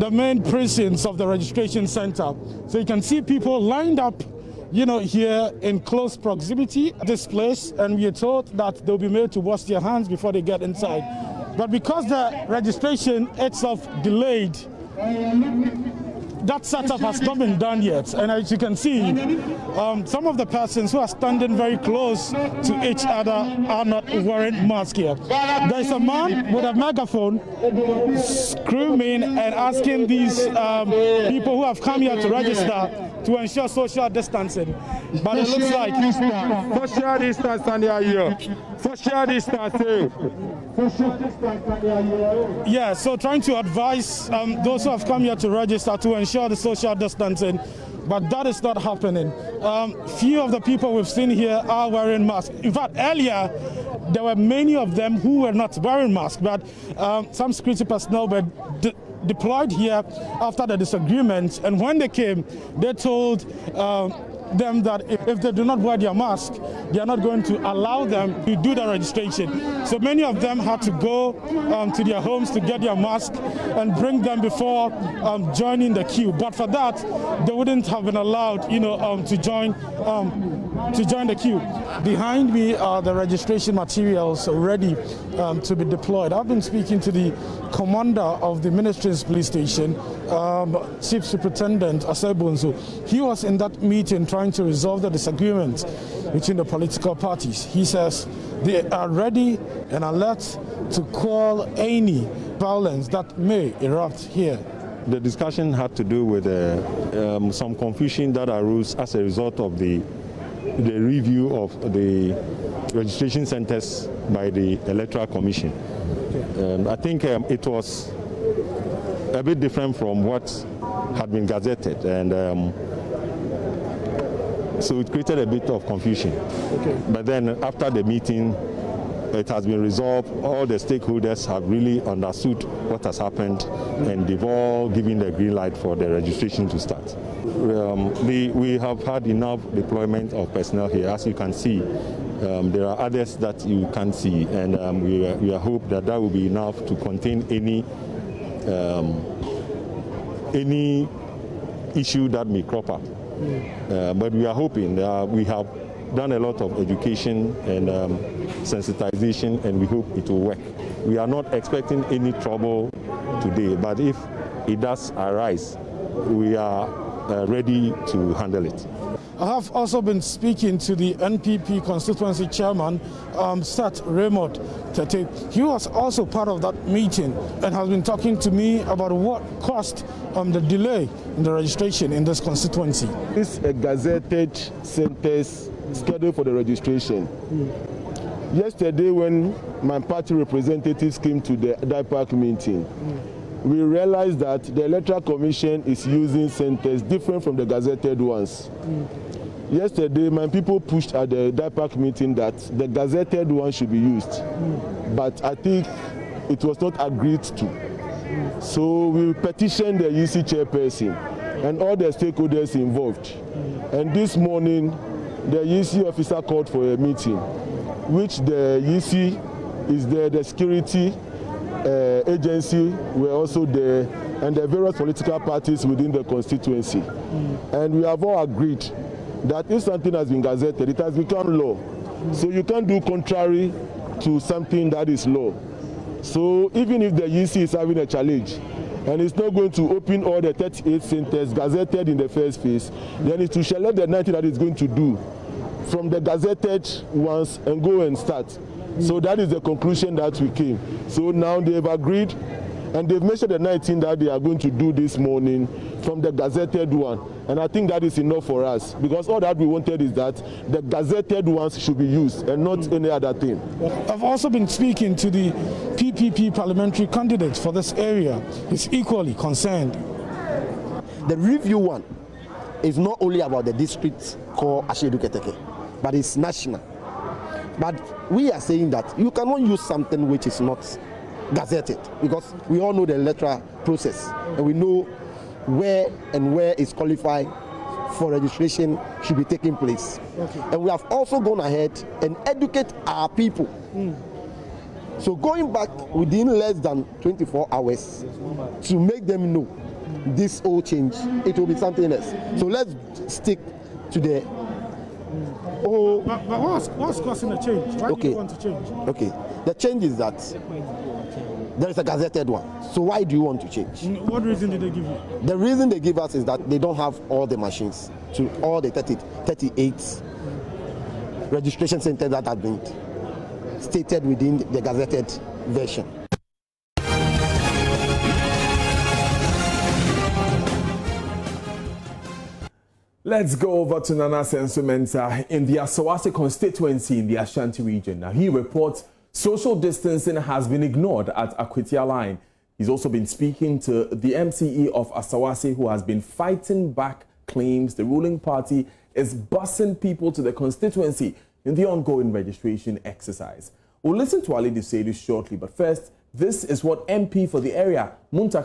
the main precincts of the registration center. So you can see people lined up, here in close proximity at this place, and we are told that they'll be made to wash their hands before they get inside. But because the registration itself delayed, that setup has not been done yet, and as you can see, some of the persons who are standing very close to each other are not wearing masks here. There's a man with a megaphone screaming and asking these people who have come here to register to ensure social distancing. But it looks like social distance and they are here. Social distance. Yeah, so trying to advise those who have come here to register to ensure the social distancing, but that is not happening. Few of the people we've seen here are wearing masks. In fact, earlier there were many of them who were not wearing masks, but some security personnel were deployed here after the disagreement, and when they came, they told them that if they do not wear their mask, they are not going to allow them to do the registration. So many of them had to go to their homes to get their mask and bring them before joining the queue. But for that, they wouldn't have been allowed, to join the queue. Behind me are the registration materials ready to be deployed. I've been speaking to the commander of the Ministry's police station, Chief Superintendent Asebunzu. He was in that meeting trying to resolve the disagreement between the political parties. He says they are ready and alert to quell any violence that may erupt here. The discussion had to do with some confusion that arose as a result of the review of the registration centers by the Electoral Commission. I think it was a bit different from what had been gazetted, and so it created a bit of confusion. But then after the meeting, it has been resolved. All the stakeholders have really understood what has happened, and they've all given the green light for the registration to start. We have had enough deployment of personnel here. As you can see, there are others that you can't see, and we hope that that will be enough to contain any issue that may crop up. But we are hoping we have done a lot of education and sensitization, and we hope it will work. We are not expecting any trouble today, but if it does arise, we are ready to handle it. I have also been speaking to the NPP constituency chairman, Sat Raymond Tete. He was also part of that meeting and has been talking to me about what caused the delay in the registration in this constituency. This is a gazetted sentence scheduled for the registration. Yesterday, when my party representatives came to the DIPAC meeting, we realized that the Electoral Commission is using centers different from the gazetted ones. Yesterday, my people pushed at the DIPAC meeting that the gazetted one should be used, but I think it was not agreed to. So we petitioned the EC chairperson and all the stakeholders involved. And this morning, the EC officer called for a meeting, which the EC is there, the security agency were also there, and the various political parties within the constituency. And we have all agreed that if something has been gazetted, it has become law. So you can't do contrary to something that is law. So even if the EC is having a challenge and it's not going to open all the 38 centers gazetted in the first phase, then it will select the 90 that it's going to do from the gazetted ones and go and start. So that is the conclusion that we came. So now they've agreed, and they've measured the 19 that they are going to do this morning from the gazetted one. And I think that is enough for us, because all that we wanted is that the gazetted ones should be used and not any other thing. I've also been speaking to the PPP parliamentary candidate for this area. He's equally concerned. The review one is not only about the district called Ashedu Keteke, but it's national. But we are saying that you cannot use something which is not gazetted, because we all know the electoral process and we know where is qualified for registration should be taking place. And we have also gone ahead and educate our people. So going back within less than 24 hours to make them know this whole change, it will be something else. So let's stick to the whole. But what's causing the change? Why do you want to change? Okay, the change is that there is a gazetted one. So why do you want to change? What reason did they give you? The reason they give us is that they don't have all the machines to all the 38 registration centers that have been stated within the gazetted version. Let's go over to Nana Senso Mensah in the Asawase constituency in the Ashanti region. Now, he reports social distancing has been ignored at Akwatia Line. He's also been speaking to the MCE of Asawase, who has been fighting back claims the ruling party is busing people to the constituency in the ongoing registration exercise. We'll listen to Ali Dusedu shortly, but first, this is what MP for the area, Muntaka